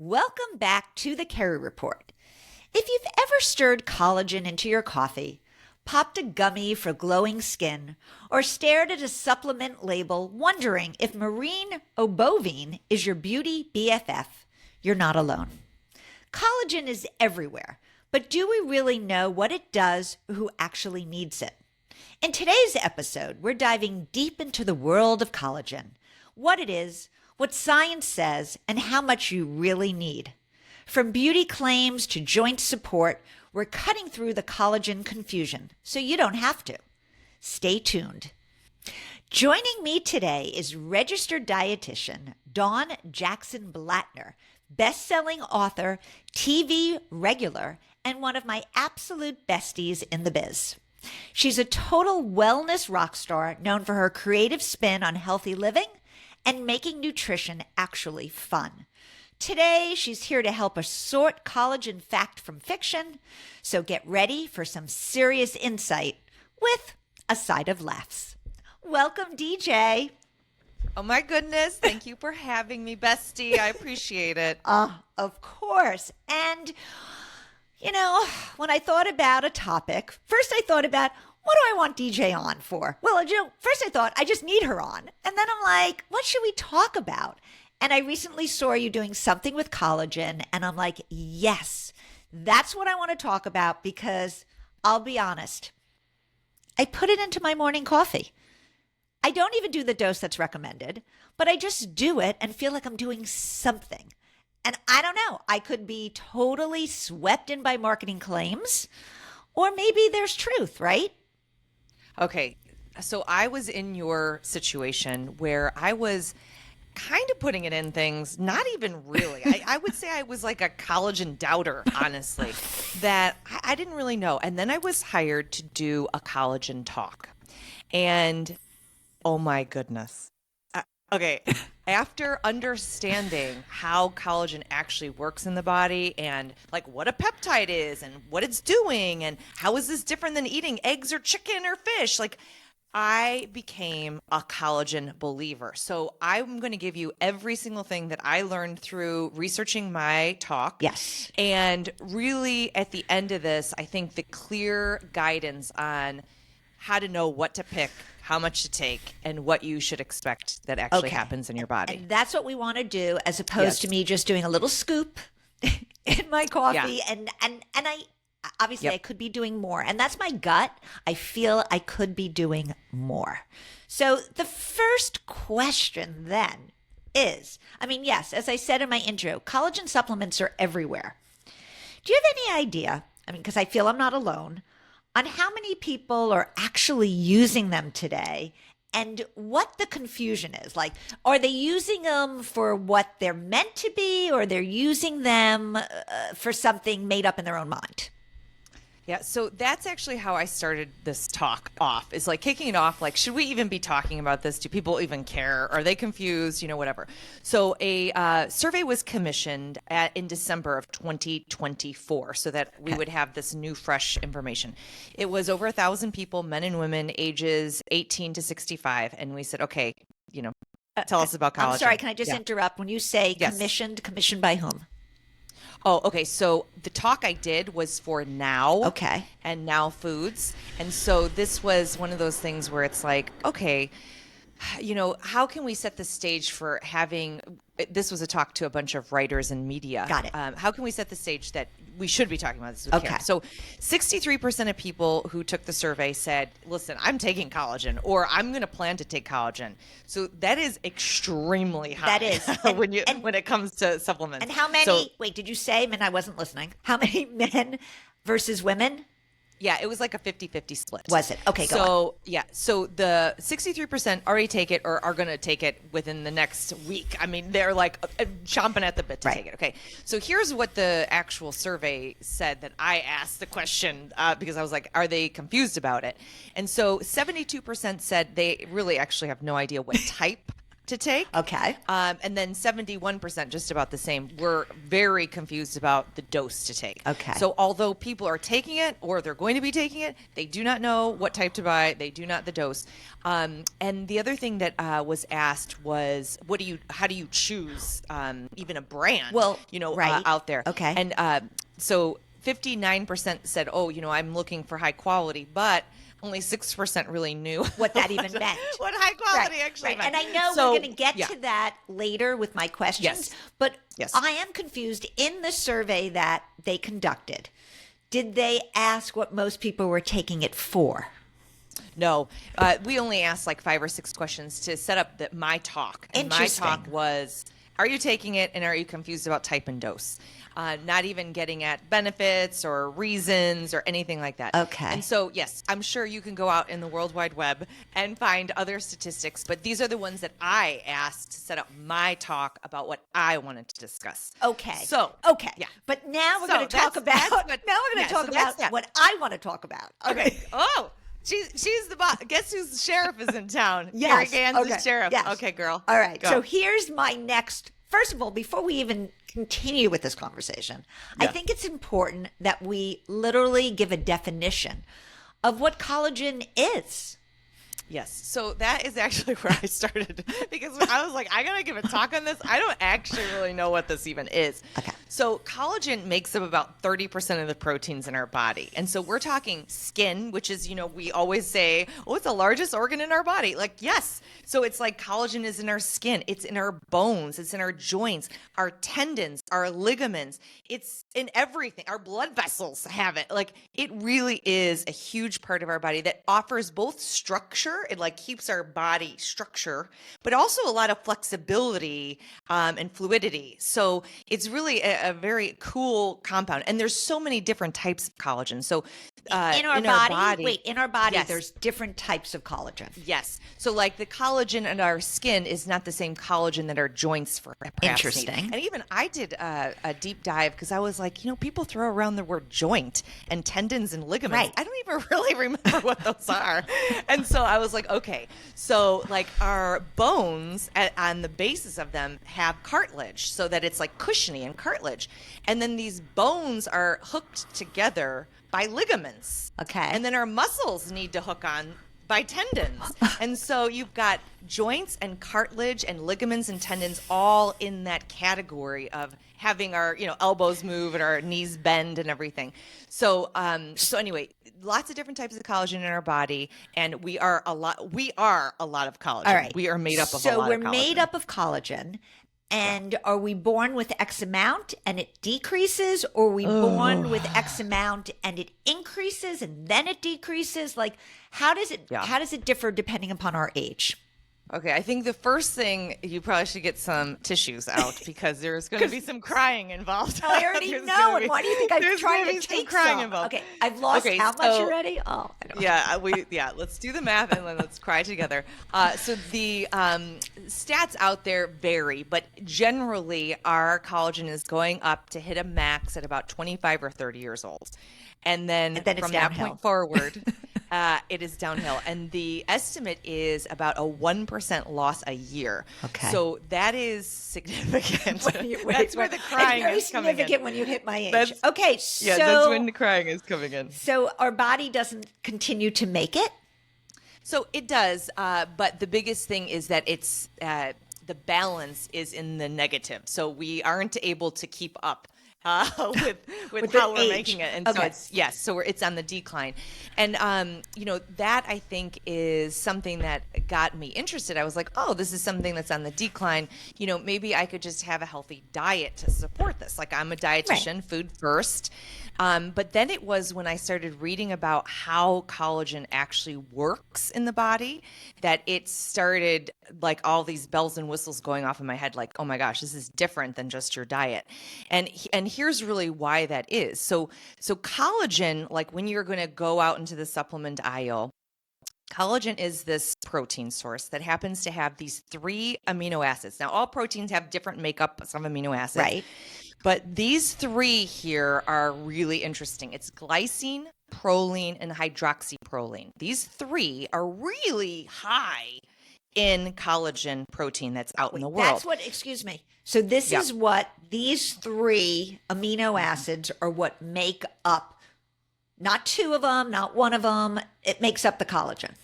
Welcome back to the Keri Report. If you've ever stirred collagen into your coffee, popped a gummy for glowing skin, or stared at a supplement label wondering if marine bovine is your beauty BFF, you're not alone. Collagen is everywhere, but do we really know what it does or who actually needs it? In today's episode, we're diving deep into the world of collagen, what it is, what science says, and how much you really need. From beauty claims to joint support, we're cutting through the collagen confusion so you don't have to. Stay tuned. Joining me today is registered dietitian Dawn Jackson Blatner, best-selling author, TV regular, and one of my absolute besties in the biz. She's a total wellness rock star known for her creative spin on healthy living and making nutrition actually fun. Today, she's here to help us sort collagen fact from fiction, so get ready for some serious insight with a side of laughs. Welcome, DJ. Oh my goodness, thank you for having me, bestie. I appreciate it. Of course. And, when I thought about a topic, first I thought about, what do I want DJ on for? Well, first I thought I just need her on. And then I'm like, what should we talk about? And I recently saw you doing something with collagen. And I'm like, yes, that's what I want to talk about because I'll be honest, I put it into my morning coffee. I don't even do the dose that's recommended, but I just do it and feel like I'm doing something. And I don't know, I could be totally swept in by marketing claims, or maybe there's truth, right? Okay, so I was in your situation where I was kind of putting it in things, not even really. I would say I was like a collagen doubter, honestly, that I didn't really know. And then I was hired to do a collagen talk. And oh my goodness. Okay, after understanding how collagen actually works in the body and like what a peptide is and what it's doing and how is this different than eating eggs or chicken or fish, like I became a collagen believer. So I'm going to give you every single thing that I learned through researching my talk. Yes. And really at the end of this, I think the clear guidance on how to know what to pick, how much to take, and what you should expect that actually happens in your body. And that's what we want to do, as opposed to me just doing a little scoop in my coffee. Yeah. And I obviously I could be doing more. And that's my gut. I feel I could be doing more. So the first question then is, yes, as I said in my intro, collagen supplements are everywhere. Do you have any idea? Because I feel I'm not alone, on how many people are actually using them today and what the confusion is. Like, are they using them for what they're meant to be, or they're using them for something made up in their own mind? Yeah, so that's actually how I started this talk off, is like kicking it off, like, should we even be talking about this? Do people even care? Are they confused? Whatever. So a survey was commissioned in December of 2024 so that we would have this new, fresh information. It was over 1,000 people, men and women, ages 18 to 65. And we said, okay, tell us about collagen. I'm sorry, can I just interrupt? When you say commissioned by whom? Oh, okay. So the talk I did was for Now. Okay. And Now Foods. And so this was one of those things where it's like, okay, how can we set the stage for having, this was a talk to a bunch of writers and media. Got it. How can we set the stage that we should be talking about this with care? So 63% of people who took the survey said, listen, I'm taking collagen, or I'm going to plan to take collagen. So that is extremely high. That is. When it comes to supplements. And how many, wait, did you say, I wasn't listening, how many men versus women? Yeah, it was like a 50-50 split. Was it? Okay, go on. Yeah. So the 63% already take it or are going to take it within the next week. They're like chomping at the bit to take it. Okay. So here's what the actual survey said that I asked the question because I was like, are they confused about it? And so 72% said they really actually have no idea what type to take. Okay. And then 71%, just about the same, were very confused about the dose to take. Okay. So although people are taking it or they're going to be taking it, they do not know what type to buy. They do not the dose. And the other thing that was asked was, how do you choose even a brand? Well, out there. Okay. And so 59% said, I'm looking for high quality, but only 6% really knew what that even meant. What high quality actually meant. And I know we're going to get to that later with my questions, Yes. but Yes. I am confused. In the survey that they conducted, did they ask what most people were taking it for? No, we only asked like 5 or 6 questions to set up my talk. And my Interesting. talk was, are you taking it and are you confused about type and dose? Not even getting at benefits or reasons or anything like that. Okay. And so, yes, I'm sure you can go out in the World Wide Web and find other statistics, but these are the ones that I asked to set up my talk about what I wanted to discuss. Okay. Okay. Yeah. But now we're So going to talk about that. what I want to talk about. Okay. Oh, she's the boss. Guess whose sheriff is in town? Yes. Keri Gans Okay. is sheriff. Yes. Okay, girl. All right. Go. So here's my next. First of all, before we even continue with this conversation, I think it's important that we literally give a definition of what collagen is. Yes. So that is actually where I started because I was like, I got to give a talk on this. I don't actually really know what this even is. Okay. So collagen makes up about 30% of the proteins in our body. And so we're talking skin, which is, we always say, oh, it's the largest organ in our body. Like, yes. So it's like collagen is in our skin. It's in our bones. It's in our joints, our tendons, our ligaments. It's in everything. Our blood vessels have it. Like, it really is a huge part of our body that offers both structure. It like keeps our body structure, but also a lot of flexibility and fluidity. So it's really a very cool compound. And there's so many different types of collagen. So in our body, yes. There's different types of collagen. Yes. So like the collagen in our skin is not the same collagen that our joints perhaps Interesting. need. And even I did a deep dive because I was like, people throw around the word joint and tendons and ligaments. Right. I don't even really remember what those are. And so I was like, okay, so like our bones on the basis of them have cartilage so that it's like cushiony and cartilage. And then these bones are hooked together by ligaments. Okay. And then our muscles need to hook on by tendons. And so you've got joints and cartilage and ligaments and tendons all in that category of having our, elbows move and our knees bend and everything. So anyway, lots of different types of collagen in our body, and we are a lot of collagen. All right. We are made up of a lot of collagen. So we're made up of collagen. And are we born with X amount and it decreases, or are we born with X amount and it increases and then it decreases? Like, how does it differ depending upon our age? Okay, I think the first thing, you probably should get some tissues out because there's going to be some crying involved. I already know. And why do you think I'm trying to take crying some? involved. Okay, I've lost how much already? Oh, I don't know. Let's do the math and then let's cry together. So the stats out there vary, but generally our collagen is going up to hit a max at about 25 or 30 years old. And then from that point forward, it is downhill. And the estimate is about a 1% loss a year. Okay. So that is significant. That's where the crying is coming in. Significant when you hit my age. That's when the crying is coming in. So our body doesn't continue to make it? So it does, but the biggest thing is that it's the balance is in the negative. So we aren't able to keep up with how we're making it, and so it's on the decline, and that I think is something that got me interested. I was like, oh, this is something that's on the decline. Maybe I could just have a healthy diet to support this. Like, I'm a dietitian, food first. But then it was when I started reading about how collagen actually works in the body that it started like all these bells and whistles going off in my head, like, oh my gosh, this is different than just your diet. And here's really why that is. So collagen, like when you're going to go out into the supplement aisle, collagen is this protein source that happens to have these 3 amino acids. Now, all proteins have different makeups of amino acids. Right. But these 3 here are really interesting. It's glycine, proline, and hydroxyproline. These 3 are really high in collagen protein that's out in the world. That's what, excuse me. So this Yep. is what these 3 amino acids are what make up, not 2 of them, not 1 of them. It makes up the collagen.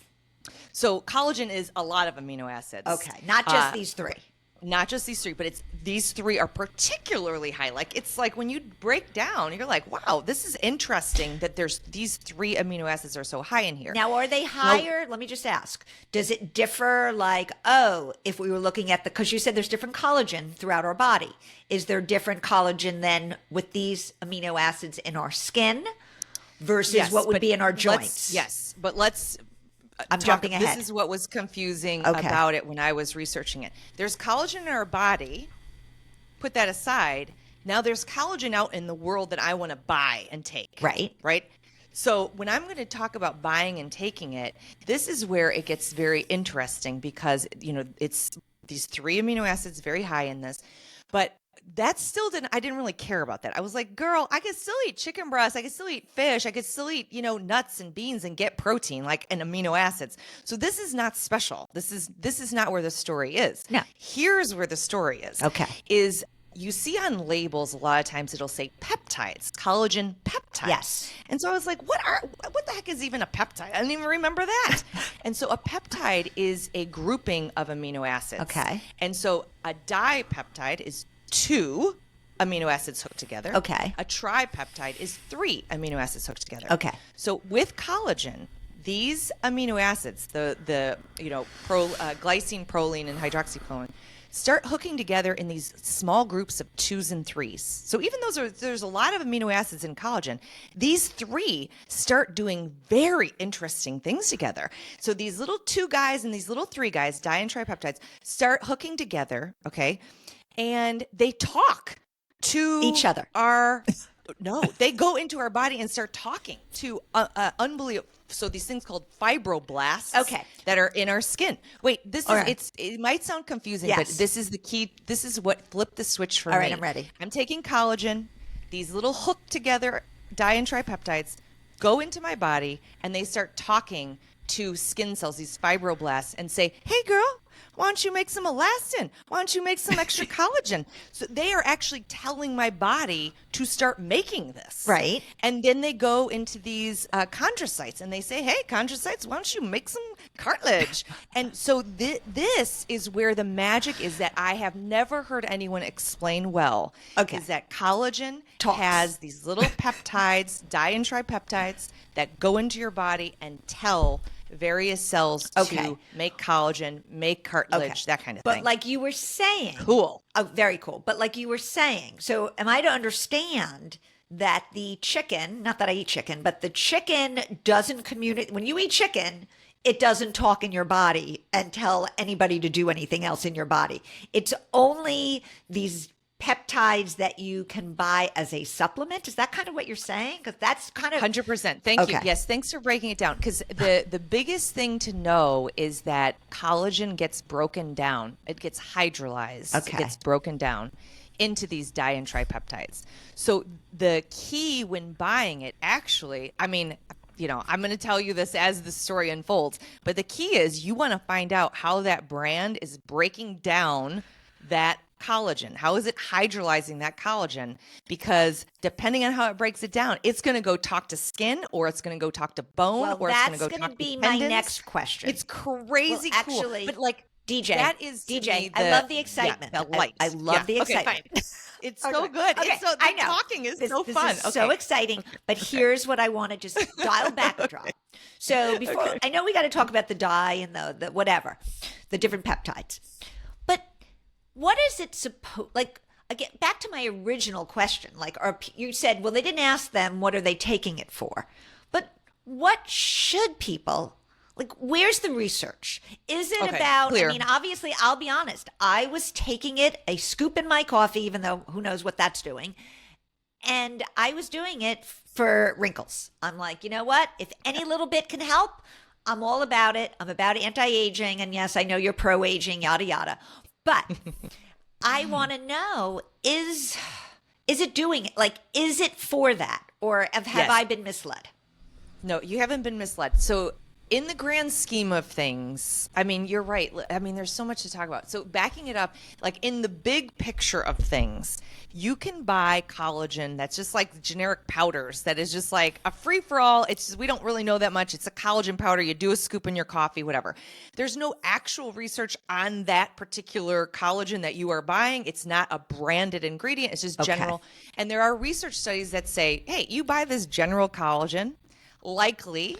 So collagen is a lot of amino acids. Okay. Not just these 3. Not just these 3, but these 3 are particularly high. Like, it's like when you break down, you're like, wow, this is interesting that there's these 3 amino acids are so high in here. Now, are they higher? Let me just ask. Does it differ, like, if we were looking at because you said there's different collagen throughout our body. Is there different collagen then with these amino acids in our skin versus what would be in our joints? Yes, but let's I'm jumping ahead. This is what was confusing about it when I was researching it. There's collagen in our body. Put that aside. Now there's collagen out in the world that I want to buy and take. Right. Right. So when I'm going to talk about buying and taking it, this is where it gets very interesting because, it's these 3 amino acids very high in this, but I didn't really care about that. I was like, girl, I could still eat chicken breast. I could still eat fish. I could still eat, nuts and beans and get protein and amino acids. So this is not special. This is not where the story is. No. Here's where the story is. Okay. Is you see on labels a lot of times it'll say peptides, collagen peptides. Yes. And so I was like, what the heck is even a peptide? I didn't even remember that. And so a peptide is a grouping of amino acids. Okay. And so a dipeptide is 2 amino acids hooked together. Okay. A tripeptide is 3 amino acids hooked together. Okay. So with collagen, these amino acids, the glycine, proline, and hydroxyproline, start hooking together in these small groups of 2s and 3s. So even though there's a lot of amino acids in collagen, these 3 start doing very interesting things together. So these little 2 guys and these little 3 guys, di and tripeptides, start hooking together, okay? And they talk to each other. No, they go into our body and start talking to unbelievable. So these things called fibroblasts, that are in our skin. Wait, it might sound confusing, but this is the key. This is what flipped the switch for me. All right, I'm ready. I'm taking collagen. These little hooked together di and tripeptides go into my body, and they start talking to skin cells, these fibroblasts, and say, "Hey, girl, why don't you make some elastin? Why don't you make some extra collagen?" So they are actually telling my body to start making this. Right. And then they go into these chondrocytes and they say, "Hey, chondrocytes, why don't you make some cartilage?" And so this is where the magic is that I have never heard anyone explain well. Okay. Is that collagen has these little peptides, di and tripeptides, that go into your body and tell various cells to make collagen, make cartilage, that kind of thing. But like you were saying. Cool. Oh, very cool. But like you were saying, so am I to understand that the chicken, not that I eat chicken, but the chicken doesn't communicate. When you eat chicken, it doesn't talk in your body and tell anybody to do anything else in your body. It's only these peptides that you can buy as a supplement. Is that kind of what you're saying? Because that's kind of 100%. Thank you. Yes, thanks for breaking it down. Because the biggest thing to know is that collagen gets broken down. It gets hydrolyzed. It gets broken down into these di and tripeptides. So the key when buying it, actually, I mean, I'm going to tell you this as the story unfolds, but the key is you want to find out how that brand is breaking down that collagen. How is it hydrolyzing that collagen? Because depending on how it breaks it down, it's going to go talk to skin, or it's going to go talk to bone, or it's going to go talk to tendons. That's going to be my next question. It's crazy cool. Actually, but like DJ, that is DJ. I love the excitement. The light. I love the excitement. Okay, it's so good. Okay, it's so, the talking is so fun. This is so exciting. But here's what I want to just dial back a drop. So before I know we got to talk about the dye and the whatever, the different peptides. But what is it supposed like? Again, back to my original question. Like, you said, well, they didn't ask them what are they taking it for, but what should people? Like, where's the research? Is it about, clear. I mean, obviously, I'll be honest. I was taking it, a scoop in my coffee, even though who knows what that's doing. And I was doing it for wrinkles. I'm like, you know what? If any little bit can help, I'm all about it. I'm about anti-aging. And yes, I know you're pro-aging, yada, yada. But I want to know, is it doing it? Like, is it for that? Or have I been misled? No, you haven't been misled. So in the grand scheme of things, I mean, you're right. I mean, there's so much to talk about. So backing it up, like in the big picture of things, you can buy collagen that's just like generic powders that is just like a free-for-all. It's just, we don't really know that much. It's a collagen powder. You do a scoop in your coffee, whatever. There's no actual research on that particular collagen that you are buying. It's not a branded ingredient. It's just general. And there are research studies that say, hey, you buy this general collagen, likely,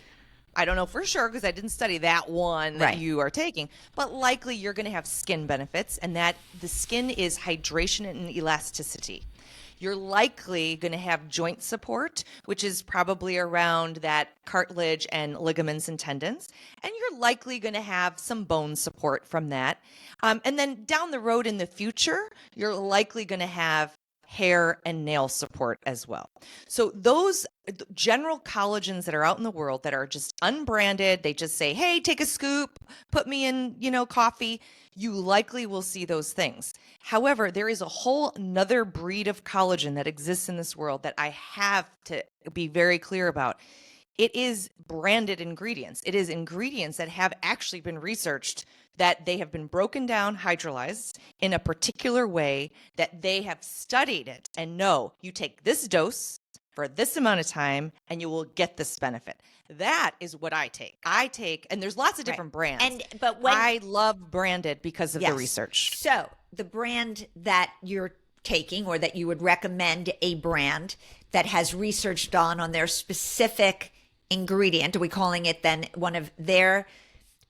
I don't know for sure because I didn't study that one that you are taking, but likely you're going to have skin benefits, and that the skin is hydration and elasticity. You're likely going to have joint support, which is probably around that cartilage and ligaments and tendons. And you're likely going to have some bone support from that. And then down the road in the future, you're likely going to have hair and nail support as well. So those general collagens that are out in the world that are just unbranded, they just say, hey, take a scoop, put me in, coffee. You likely will see those things. However, there is a whole nother breed of collagen that exists in this world that I have to be very clear about. It is branded ingredients. It is ingredients that have actually been researched, that they have been broken down, hydrolyzed in a particular way, that they have studied it and know you take this dose for this amount of time and you will get this benefit. That is what I take. And there's lots of different brands. But I love branded because of the research. So the brand that you're taking, or that you would recommend a brand that has researched on their specific ingredient, are we calling it then one of their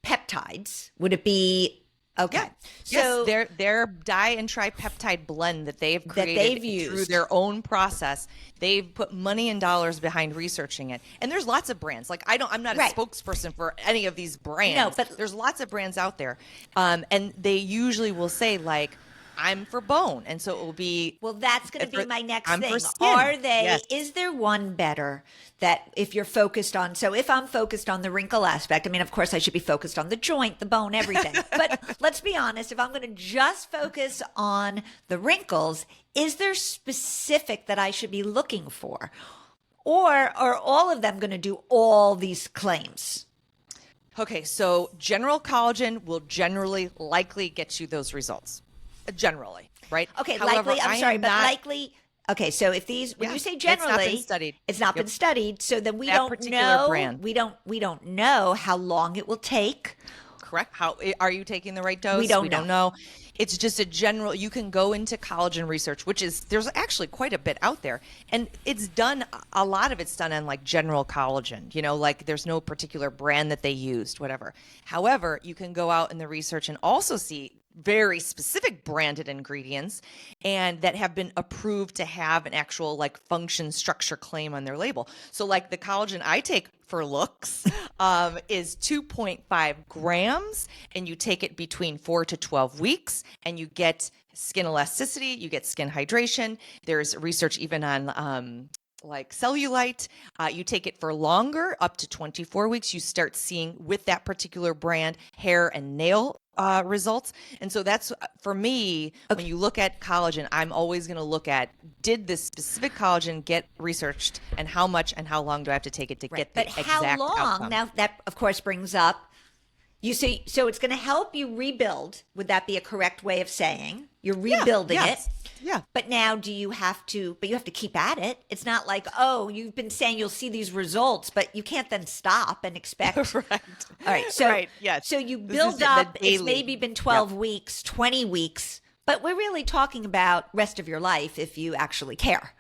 peptides? Would it be okay? Yeah. So their di and tripeptide blend that they've created through their own process, they've put money and dollars behind researching it. And there's lots of brands. Like I'm not a spokesperson for any of these brands. No, but there's lots of brands out there, and they usually will say like, I'm for bone. And so it will be, well, that's going to be my next thing. For skin. Are they, is there one better that if you're focused on, so if I'm focused on the wrinkle aspect, I mean, of course I should be focused on the joint, the bone, everything. But let's be honest, if I'm going to just focus on the wrinkles, is there specific that I should be looking for? Or are all of them going to do all these claims? Okay, so general collagen will generally likely get you those results. Generally, right? Okay, however, likely. I'm sorry, but likely. Okay, so if these, when you say generally, it's not been studied. So then we don't know. Brand. We don't know how long it will take. Correct. How are you taking the right dose? We don't know. It's just a general. You can go into collagen research, which is there's actually quite a bit out there, and it's done. A lot of it's done on like general collagen. Like there's no particular brand that they used, whatever. However, you can go out in the research and also see very specific branded ingredients and that have been approved to have an actual like function structure claim on their label. So like the collagen I take for looks is 2.5 grams, and you take it between 4 to 12 weeks, and you get skin elasticity, you get skin hydration. There's research even on like cellulite. You take it for longer, up to 24 weeks, you start seeing with that particular brand hair and nail results. And so that's for me, when you look at collagen, I'm always going to look at, did this specific collagen get researched, and how much and how long do I have to take it to get the exact outcome? But how long? Now that of course brings up, you see, so it's going to help you rebuild. Would that be a correct way of saying you're rebuilding it? Yeah. But now you have to keep at it. It's not like, oh, you've been saying you'll see these results, but you can't then stop and expect. Right. All right. So, yes. So you build up, it's maybe been 12 weeks, 20 weeks, but we're really talking about rest of your life if you actually care.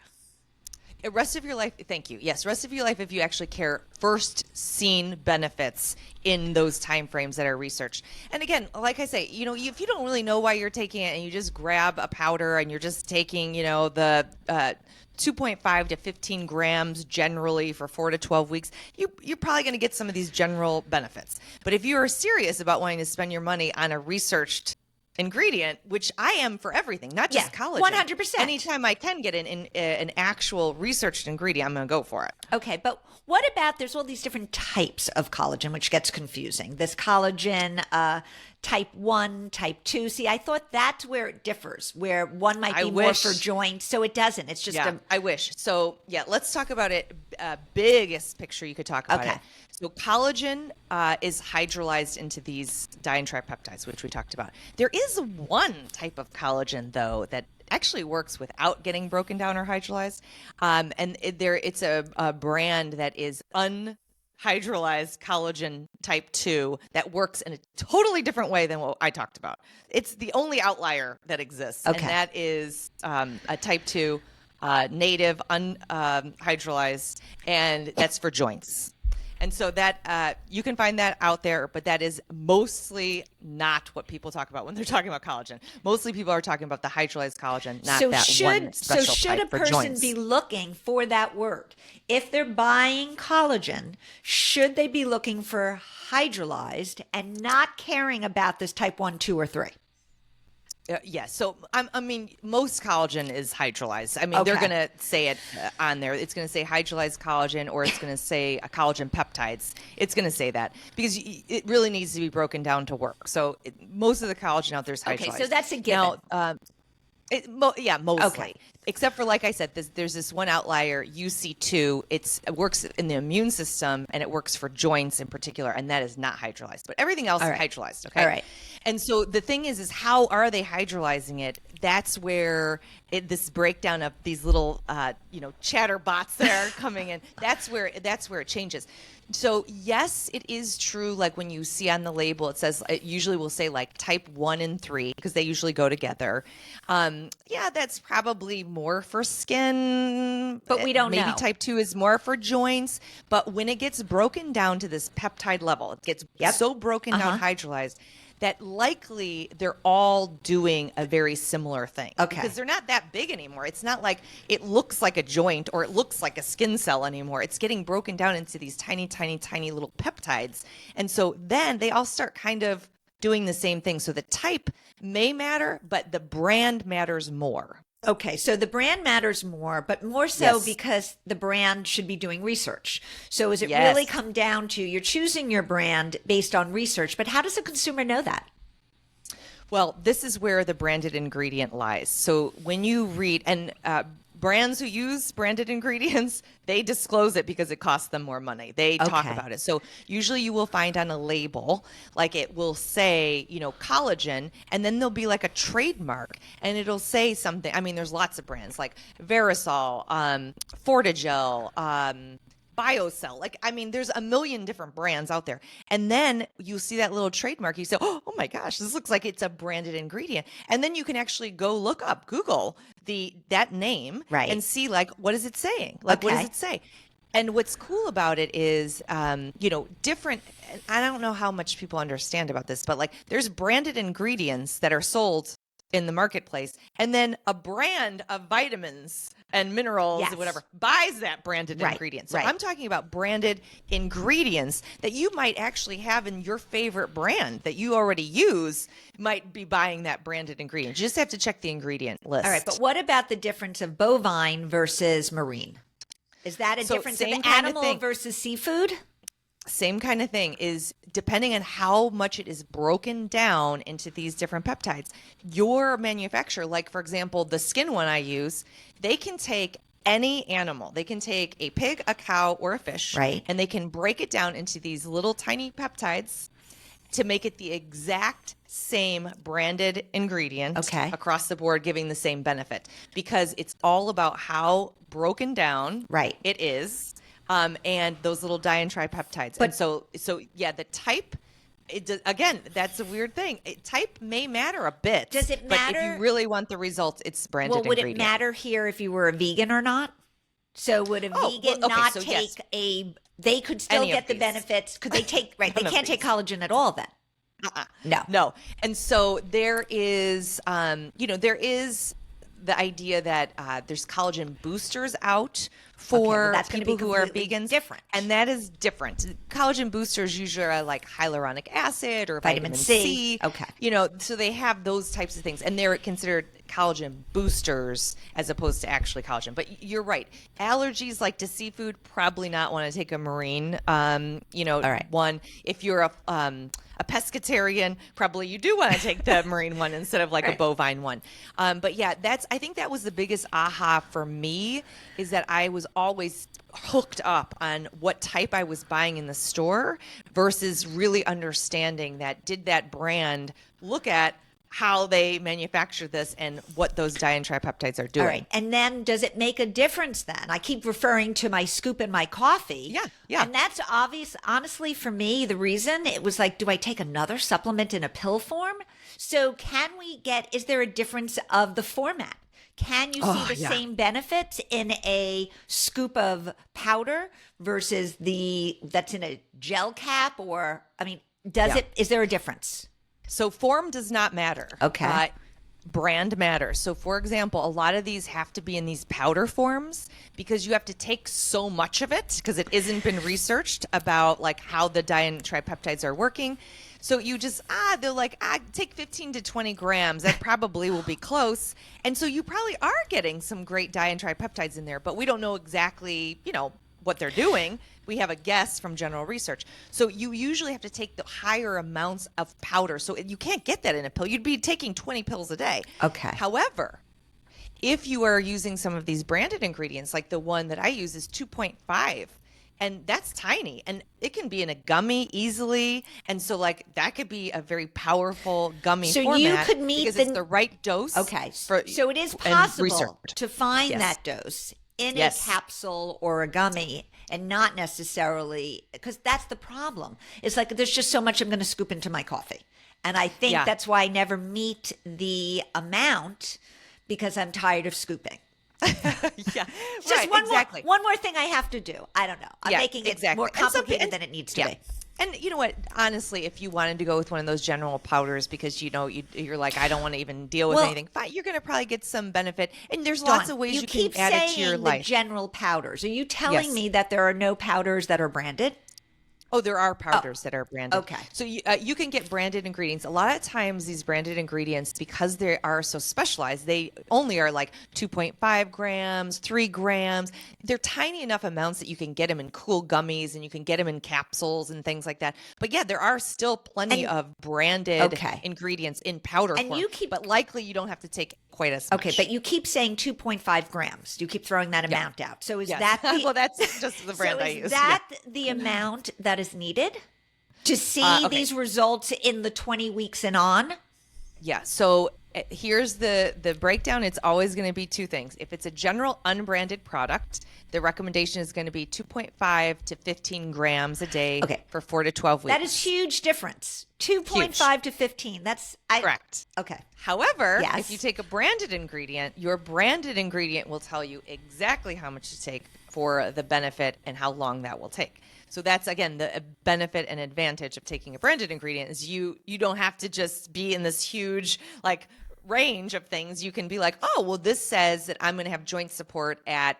Rest of your life, thank you. Yes, rest of your life if you actually care. First seen benefits in those time frames that are researched. And again, like I say, if you don't really know why you're taking it and you just grab a powder and you're just taking, the 2.5 to 15 grams generally for 4 to 12 weeks, you're probably going to get some of these general benefits. But if you are serious about wanting to spend your money on a researched ingredient, which I am for everything, not just collagen. 100%. Anytime I can get an actual researched ingredient, I'm going to go for it. Okay, but what about, there's all these different types of collagen, which gets confusing. This collagen type 1, type 2. See, I thought that's where it differs, where one might be more for joints. So it doesn't. It's just I wish. So let's talk about it. Biggest picture you could talk about it. So collagen is hydrolyzed into these dientripeptides, which we talked about. There is one type of collagen, though, that actually works without getting broken down or hydrolyzed. It's a brand that is unhydrolyzed collagen type 2 that works in a totally different way than what I talked about. It's the only outlier that exists, and that is a type 2 native unhydrolyzed, and that's for joints. And so that you can find that out there, but that is mostly not what people talk about when they're talking about collagen. Mostly people are talking about the hydrolyzed collagen, not that one special So should type a for person joints. be looking for that word? If they're buying collagen, should they be looking for hydrolyzed and not caring about this type 1, 2, or 3? Yes. So, I mean, most collagen is hydrolyzed. I mean, they're going to say it on there. It's going to say hydrolyzed collagen, or it's going to say collagen peptides. It's going to say that because it really needs to be broken down to work. So most of the collagen out there is hydrolyzed. Okay, so that's a given. Now, mostly. Okay. Except for, like I said, there's this one outlier, UC2. It works in the immune system, and it works for joints in particular, and that is not hydrolyzed. But everything else is hydrolyzed, okay? All right. And so the thing is how are they hydrolyzing it? That's where this breakdown of these little, chatterbots that are coming in, that's where it changes. So yes, it is true. Like when you see on the label, it usually will say like type 1 and 3 because they usually go together. That's probably more for skin, but we don't know. Maybe type 2 is more for joints. But when it gets broken down to this peptide level, it gets so broken down, hydrolyzed, that likely they're all doing a very similar thing. Okay. Because they're not that big anymore. It's not like it looks like a joint or it looks like a skin cell anymore. It's getting broken down into these tiny, tiny, tiny little peptides. And so then they all start kind of doing the same thing. So the type may matter, but the brand matters more. Okay, so the brand matters more, but more so because the brand should be doing research. So is it really come down to you're choosing your brand based on research, but how does a consumer know that? Well, this is where the branded ingredient lies. So when you read, and brands who use branded ingredients, they disclose it because it costs them more money. They talk about it. So usually you will find on a label, like it will say, collagen, and then there'll be like a trademark and it'll say something. I mean, there's lots of brands like Verisol, Fortigel, BioCell. Like, I mean, there's a million different brands out there. And then you see that little trademark. You say, oh my gosh, this looks like it's a branded ingredient. And then you can actually go look up, Google that name and see, like, what is it saying? Like, what does it say? And what's cool about it is, different. I don't know how much people understand about this, but like there's branded ingredients that are sold in the marketplace, and then a brand of vitamins and minerals and whatever buys that branded ingredient. So I'm talking about branded ingredients that you might actually have in your favorite brand that you already use, might be buying that branded ingredient. You just have to check the ingredient list. All right, but what about the difference of bovine versus marine? Is that a difference of animal versus seafood? Same kind of thing is depending on how much it is broken down into these different peptides. Your manufacturer, like for example, the skin one I use, they can take any animal. They can take a pig, a cow, or a fish, and they can break it down into these little tiny peptides to make it the exact same branded ingredient across the board, giving the same benefit because it's all about how broken down it is. And those little dientripeptides. But, and so the type, again, that's a weird thing. Type may matter a bit. Does it matter? But if you really want the results, it's branded ingredient. Well, would it matter here if you were a vegan or not? So would a vegan not take they could still get the benefits. Could they take, they can't take collagen at all then? No. And so there is, there is the idea that there's collagen boosters out for people who are vegans. Different. And that is different. Collagen boosters usually are like hyaluronic acid or vitamin C. Okay. So they have those types of things. And they're considered collagen boosters as opposed to actually collagen. But you're right. Allergies like to seafood, probably not want to take a marine. One, if you're a a pescatarian, probably you do want to take the marine one instead of like a bovine one. But yeah, I think that was the biggest aha for me, is that I was always hooked up on what type I was buying in the store versus really understanding that, did that brand look at how they manufacture this and what those di-tripeptides are doing. All right. And then does it make a difference then? I keep referring to my scoop in my coffee. Yeah, yeah. And that's obvious. Honestly, for me, the reason it was like, do I take another supplement in a pill form? So is there a difference of the format? Can you see the same benefits in a scoop of powder versus that's in a gel cap? Or, I mean, is there a difference? So form does not matter. Okay. Brand matters. So for example, a lot of these have to be in these powder forms because you have to take so much of it because it isn't been researched about like how the di-tripeptides are working. So you just, they're like, take 15 to 20 grams. That probably will be close. And so you probably are getting some great di-tripeptides in there, but we don't know exactly, what they're doing. We have a guess from general research. So you usually have to take the higher amounts of powder. So you can't get that in a pill. You'd be taking 20 pills a day. Okay. However, if you are using some of these branded ingredients, like the one that I use is 2.5, and that's tiny, and it can be in a gummy easily. And so like that could be a very powerful gummy format. So you could meet because it's the right dose. Okay. So it is possible to find that dose in a Yes. capsule or a gummy, and not necessarily, because that's the problem. It's like there's just so much I'm going to scoop into my coffee. And I think that's why I never meet the amount, because I'm tired of scooping. Yeah, Just one more thing I have to do. I don't know. I'm making it more complicated than it needs to be. And you know what? Honestly, if you wanted to go with one of those general powders because you're like, I don't want to even deal with anything, fine, you're going to probably get some benefit. And there's lots of ways you can add it to your life. The general powders. Are you telling me that there are no powders that are branded? Oh, there are powders that are branded. Okay. So you can get branded ingredients. A lot of times these branded ingredients, because they are so specialized, they only are like 2.5 grams, 3 grams. They're tiny enough amounts that you can get them in cool gummies and you can get them in capsules and things like that. But yeah, there are still plenty of branded ingredients in powder form. But likely you don't have to take quite as much. Okay, but you keep saying 2.5 grams. You keep throwing that amount out. So is that well, that's just the brand I use. Is that the amount that is needed to see these results in the 20 weeks and on? Yeah. So here's the breakdown. It's always going to be two things. If it's a general unbranded product, the recommendation is going to be 2.5 to 15 grams a day for 4 to 12 weeks. That is huge difference. 2.5 to 15. That's correct. Okay. However, if you take a branded ingredient, your branded ingredient will tell you exactly how much to take for the benefit and how long that will take. So that's, again, the benefit and advantage of taking a branded ingredient is you don't have to just be in this huge like range of things. You can be like, oh, well, this says that I'm going to have joint support at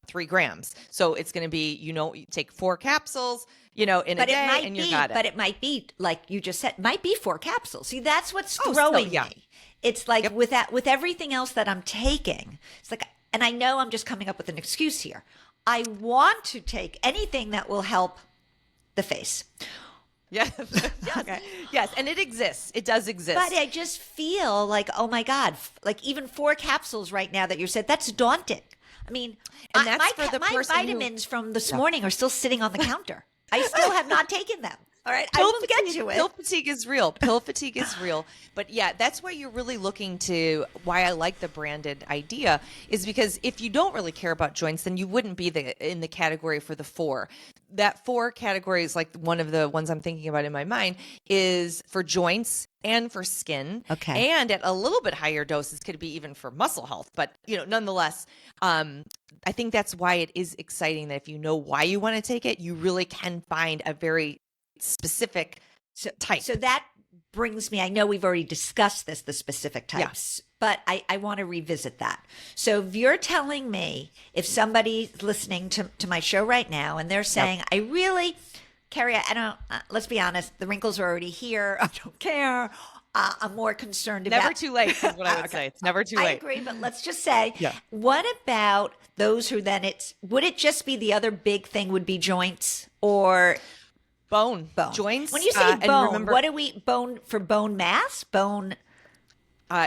3 grams. So it's going to be, you take 4 capsules, in a day, and you got it. But it might be, like you just said, might be 4 capsules. See, that's what's throwing me. It's like with everything else that I'm taking, it's like, and I know I'm just coming up with an excuse here. I want to take anything that will help the face. Yes. Yes. And it exists. It does exist. But I just feel like, oh my God, like even 4 capsules right now that you said, that's daunting. I mean, and that's my vitamins from this morning are still sitting on the counter. I still have not taken them. All right, I will get to it. Pill fatigue is real. Pill fatigue is real. But yeah, that's why you're really looking to why I like the branded idea is because if you don't really care about joints, then you wouldn't be in the category for the 4. That 4 categories, like one of the ones I'm thinking about in my mind, is for joints and for skin. Okay. And at a little bit higher doses could be even for muscle health. But nonetheless, I think that's why it is exciting that if you know why you want to take it, you really can find a very specific type. So that brings me, I know we've already discussed the specific types, but I want to revisit that. So if you're telling me, if somebody's listening to my show right now and they're saying, I really, Keri, I don't, let's be honest, the wrinkles are already here. I don't care. I'm more concerned about. Never too late is what I would say. It's never too late. I agree, but let's just say, what about those who then would it just be the other big thing would be joints, or Bone. Bone. Joints. When you say and bone, remember, what do we bone for? Bone mass? Bone.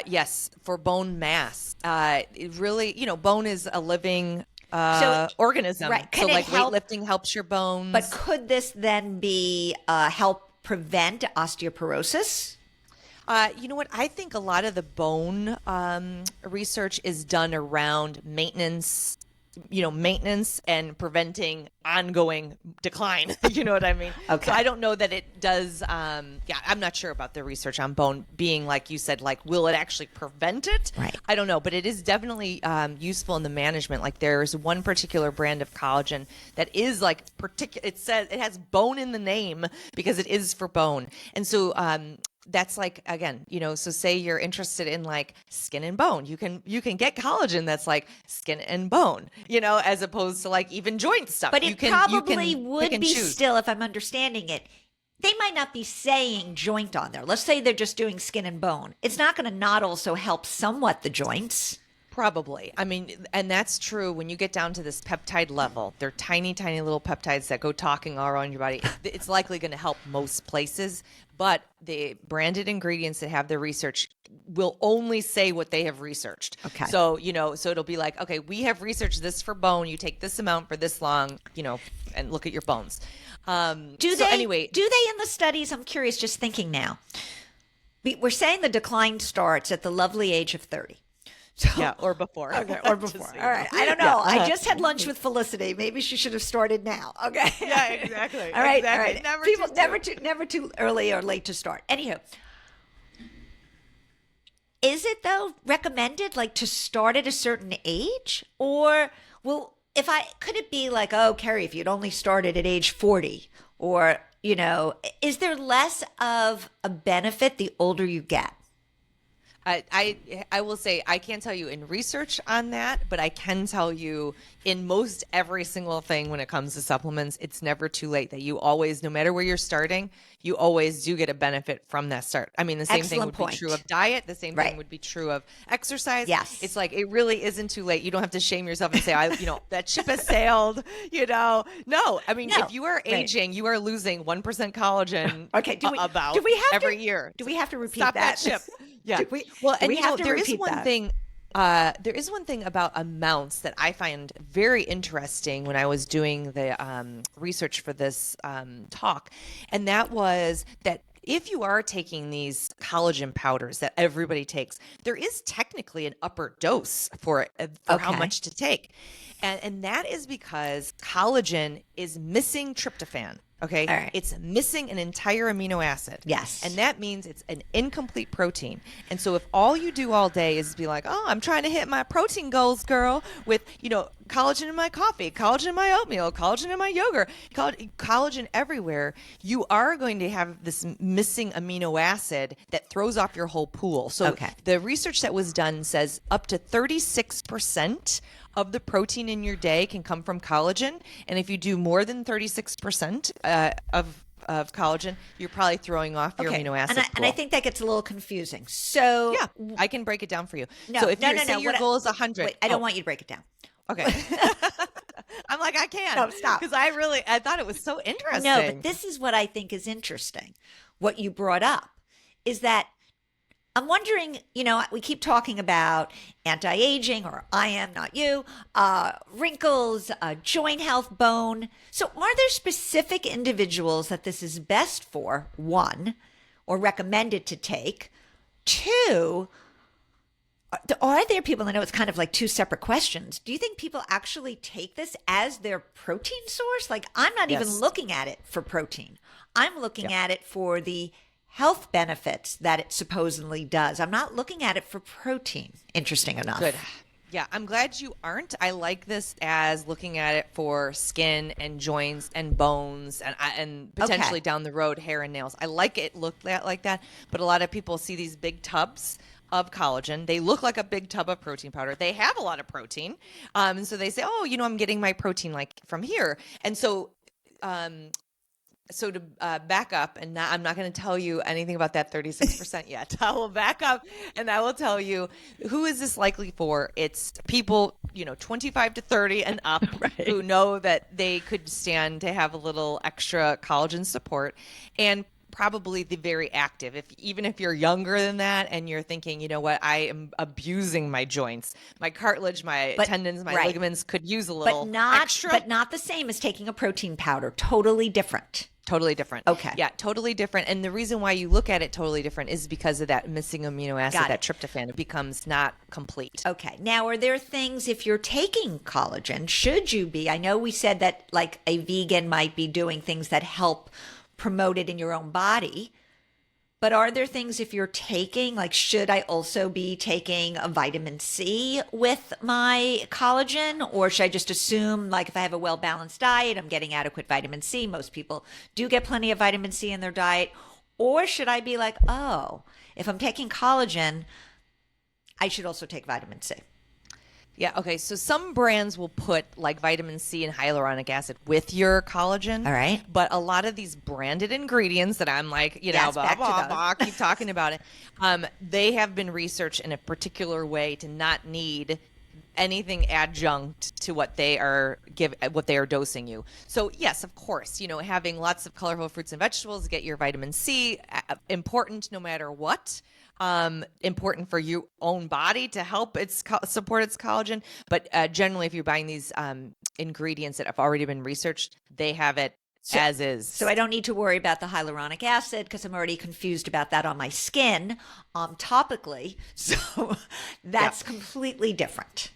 Yes, for bone mass. It really, bone is a living So organism. right. So Can it like help? weightlifting helps your bones. But could this then be help prevent osteoporosis? You know what? I think a lot of the bone research is done around maintenance, maintenance and preventing ongoing decline. You know what I mean? Okay. So I don't know that it does. Yeah, I'm not sure about the research on bone being, like you said, like, will it actually prevent it? Right. I don't know, but it is definitely useful in the management. Like, there's one particular brand of collagen that is like it says it has bone in the name because it is for bone. And so, that's like, again, so say you're interested in like skin and bone, you can get collagen that's like skin and bone, as opposed to like even joint stuff. But it probably would pick and be choose. still, if I'm understanding it, they might not be saying joint on there. Let's say they're just doing skin and bone. It's not going to not also help somewhat the joints. Probably. I mean, and that's true when you get down to this peptide level. They're tiny, tiny little peptides that go talking all around your body. It's likely going to help most places, but the branded ingredients that have the research will only say what they have researched. Okay. So, so it'll be like, okay, we have researched this for bone. You take this amount for this long, and look at your bones. Do they in the studies? I'm curious, just thinking now. We're saying the decline starts at the lovely age of 30. So, yeah, or before. Okay, or before. So all right. I don't know. Yeah. I just had lunch with Felicity. Maybe she should have started now. Okay. Yeah, exactly. All right. Exactly. All right. Never too early or late to start. Anyhow, is it though recommended like to start at a certain age, or could it be like, oh, Keri, if you'd only started at age 40, or is there less of a benefit the older you get? I will say, I can't tell you in research on that, but I can tell you in most every single thing when it comes to supplements, it's never too late. That you always, no matter where you're starting, you always do get a benefit from that start. I mean, the same thing would be true of diet. The same thing would be true of exercise. Yes. It's like, it really isn't too late. You don't have to shame yourself and say, that ship has sailed, No, I mean, if you are aging, you are losing 1% collagen every year. Do we have to repeat Stop that ship? Yeah. There is one thing about amounts that I find very interesting when I was doing the research for this talk, and that was that if you are taking these collagen powders that everybody takes, there is technically an upper dose for how much to take. And that is because collagen is missing tryptophan. Okay. All right. It's missing an entire amino acid. Yes. And that means it's an incomplete protein. And so if all you do all day is be like, oh, I'm trying to hit my protein goals, girl, with, collagen in my coffee, collagen in my oatmeal, collagen in my yogurt, collagen everywhere, you are going to have this missing amino acid that throws off your whole pool. So the research that was done says up to 36% of the protein in your day can come from collagen. And if you do more than 36% of collagen, you're probably throwing off your amino acid pool. And I think that gets a little confusing. So yeah, I can break it down for you. No, so if your goal is 100. Wait, I don't want you to break it down. Okay. I'm like, I can't. No, stop. Because I thought it was so interesting. No, but this is what I think is interesting. What you brought up is that I'm wondering, we keep talking about anti-aging, or I am, not you, wrinkles, joint health, bone. So are there specific individuals that this is best for, one, or recommended to take? Two, are there people, I know it's kind of like two separate questions. Do you think people actually take this as their protein source? Like, I'm not even looking at it for protein. I'm looking at it for the health benefits that it supposedly does. I'm not looking at it for protein. Interesting enough. Good. Yeah, I'm glad you aren't. I like this as looking at it for skin and joints and bones and potentially down the road hair and nails. I like it looked at like that, but a lot of people see these big tubs of collagen. They look like a big tub of protein powder. They have a lot of protein. And so they say, oh, I'm getting my protein like from here. And so to back up, and I'm not going to tell you anything about that 36% yet. I will back up and I will tell you, who is this likely for? It's people 25 to 30 and up who know that they could stand to have a little extra collagen support, and probably the very active. Even if you're younger than that and you're thinking, you know what, I am abusing my joints, my cartilage, my tendons, my ligaments could use a little extra. But not the same as taking a protein powder. Totally different. Totally different. Okay. Yeah, totally different. And the reason why you look at it totally different is because of that missing amino acid, that tryptophan. It becomes not complete. Okay. Now, are there things, if you're taking collagen, should you be? I know we said that like a vegan might be doing things that help promote it in your own body. But are there things, if you're taking, like, should I also be taking a vitamin C with my collagen? Or should I just assume, like, if I have a well-balanced diet, I'm getting adequate vitamin C? Most people do get plenty of vitamin C in their diet. Or should I be like, oh, if I'm taking collagen, I should also take vitamin C? Yeah. Okay. So some brands will put like vitamin C and hyaluronic acid with your collagen. All right. But a lot of these branded ingredients that I'm like, keep talking about it. They have been researched in a particular way to not need anything adjunct to what they are dosing you. So yes, of course, having lots of colorful fruits and vegetables, get your vitamin C, important no matter what. Important for your own body to help support its collagen. But generally, if you're buying these ingredients that have already been researched, they have it as is. So I don't need to worry about the hyaluronic acid because I'm already confused about that on my skin topically. So that's completely different.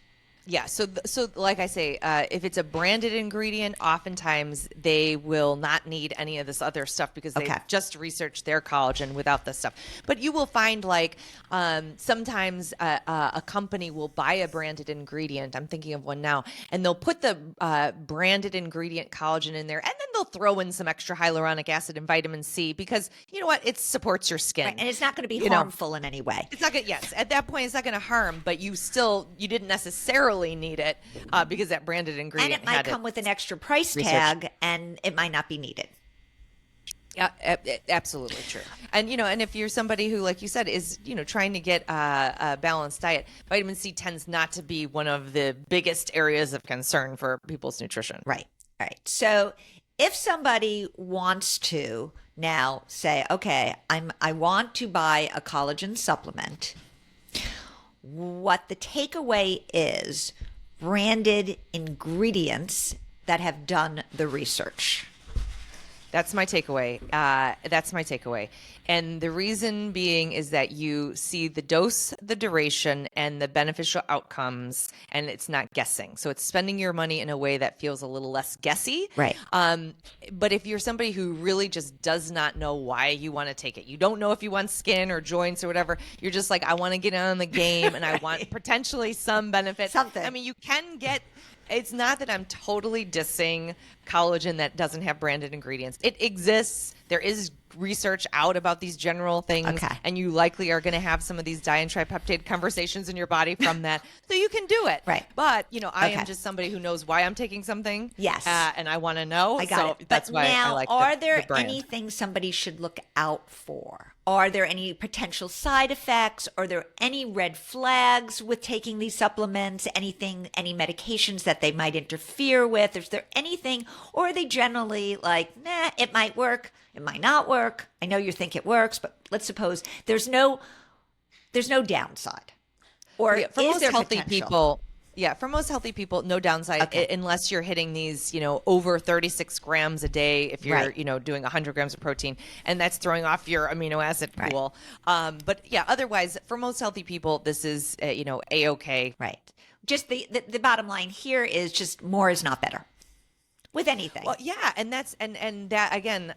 Yeah. So like I say, if it's a branded ingredient, oftentimes they will not need any of this other stuff because they just researched their collagen without this stuff. But you will find like sometimes a company will buy a branded ingredient. I'm thinking of one now, and they'll put the branded ingredient collagen in there, and then they'll throw in some extra hyaluronic acid and vitamin C because you know what? It supports your skin. Right. And it's not going to be harmful in any way. It's not going to, yes. At that point, it's not going to harm, but you didn't necessarily need it because that branded ingredient and it might come with an extra price tag and it might not be needed. Yeah, absolutely true. And and if you're somebody who, like you said, is trying to get a balanced diet, vitamin C tends not to be one of the biggest areas of concern for people's nutrition. Right. All right. So if somebody wants to now say, okay, I want to buy a collagen supplement, what the takeaway is branded ingredients that have done the research. That's my takeaway. And the reason being is that you see the dose, the duration, and the beneficial outcomes, and it's not guessing. So it's spending your money in a way that feels a little less guessy. Right. But if you're somebody who really just does not know why you want to take it, you don't know if you want skin or joints or whatever, you're just like, I want to get on the game and I want potentially some benefit. Something. I mean, you can get... It's not that I'm totally dissing collagen that doesn't have branded ingredients. It exists. There is research out about these general things, and you likely are going to have some of these di and tripeptide conversations in your body from that, so you can do it. Right. But, I am just somebody who knows why I'm taking something. Yes. And I want to know. I got it. That's why I like are there the brand. anything somebody should look out for? Are there any potential side effects? Are there any red flags with taking these supplements? Any medications that they might interfere with? Is there anything, or are they generally like, nah, it might work, it might not work. I know you think it works, but let's suppose there's no downside. Or for is most there healthy potential? people, for most healthy people, no downside unless you're hitting these, over 36 grams a day if you're, doing 100 grams of protein, and that's throwing off your amino acid pool. But yeah, otherwise, for most healthy people, this is, A-okay. Right. Just the bottom line here is just more is not better. With anything. Well, yeah, and that's and that again,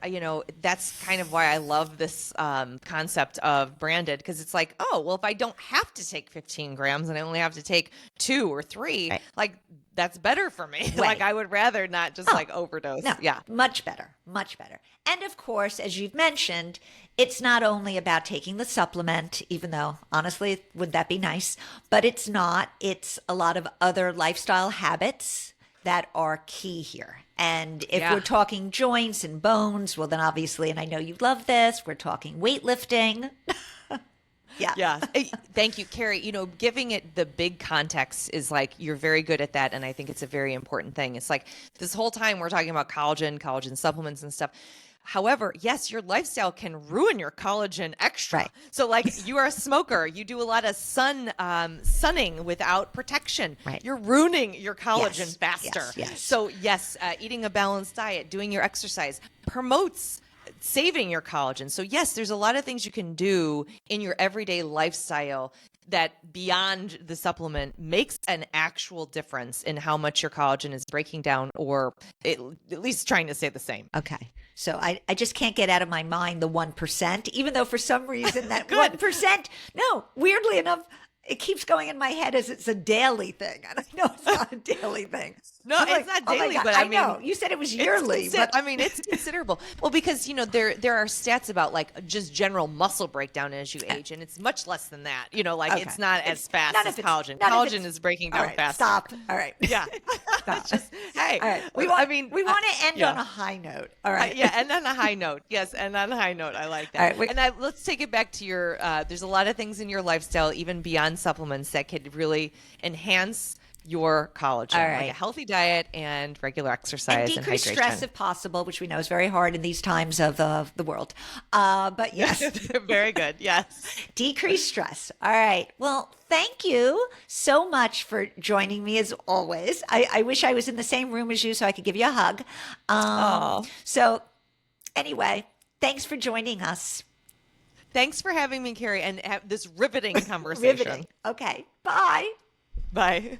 that's kind of why I love this concept of branded, because it's like, oh, well, if I don't have to take 15 grams and I only have to take 2 or 3, like that's better for me. Right. Like I would rather not just overdose. No, yeah, much better. And of course, as you've mentioned, it's not only about taking the supplement, even though honestly, would that be nice? But it's not. It's a lot of other lifestyle habits that are key here. And if we're talking joints and bones, well, then obviously, and I know you love this, we're talking weightlifting. Yeah. Yeah. Thank you, Keri. Giving it the big context is like, you're very good at that. And I think it's a very important thing. It's like this whole time we're talking about collagen supplements and stuff. However, yes, your lifestyle can ruin your collagen extra. Right. So like, you are a smoker, you do a lot of sunning without protection. Right. You're ruining your collagen Yes, faster. yes. So yes, eating a balanced diet, doing your exercise promotes saving your collagen. So yes, there's a lot of things you can do in your everyday lifestyle that beyond the supplement makes an actual difference in how much your collagen is breaking down, or at least trying to stay the same. Okay. So I just can't get out of my mind the 1%, even though for some reason that Good. 1%, no, weirdly enough, it keeps going in my head as it's a daily thing. And I know it's not a daily thing. No, I'm it's like, not daily, God, but I I mean, know. You said it was yearly, but it's considerable. Well, because there are stats about like just general muscle breakdown as you age, and it's much less than that. Okay. It's not as fast none as if it's- collagen. none if Collagen it's- is breaking all down right, faster. Stop. All right. Yeah. Stop. Just, hey, All right. We want to end on a high note. All right. Yeah, and on a high note. Yes, and on a high note. I like that. All right, Let's take it back to your, there's a lot of things in your lifestyle, even beyond supplements, that could really enhance your collagen. All Like right. a healthy diet and regular exercise And and decrease hydration. stress if possible, which we know is very hard in these times of the world. But yes, Very good. Yes. decrease stress. All right. Well, thank you so much for joining me as always. I wish I was in the same room as you so I could give you a hug. So anyway, thanks for joining us. Thanks for having me, Keri, and have this riveting conversation. Riveting. Okay. Bye. Bye.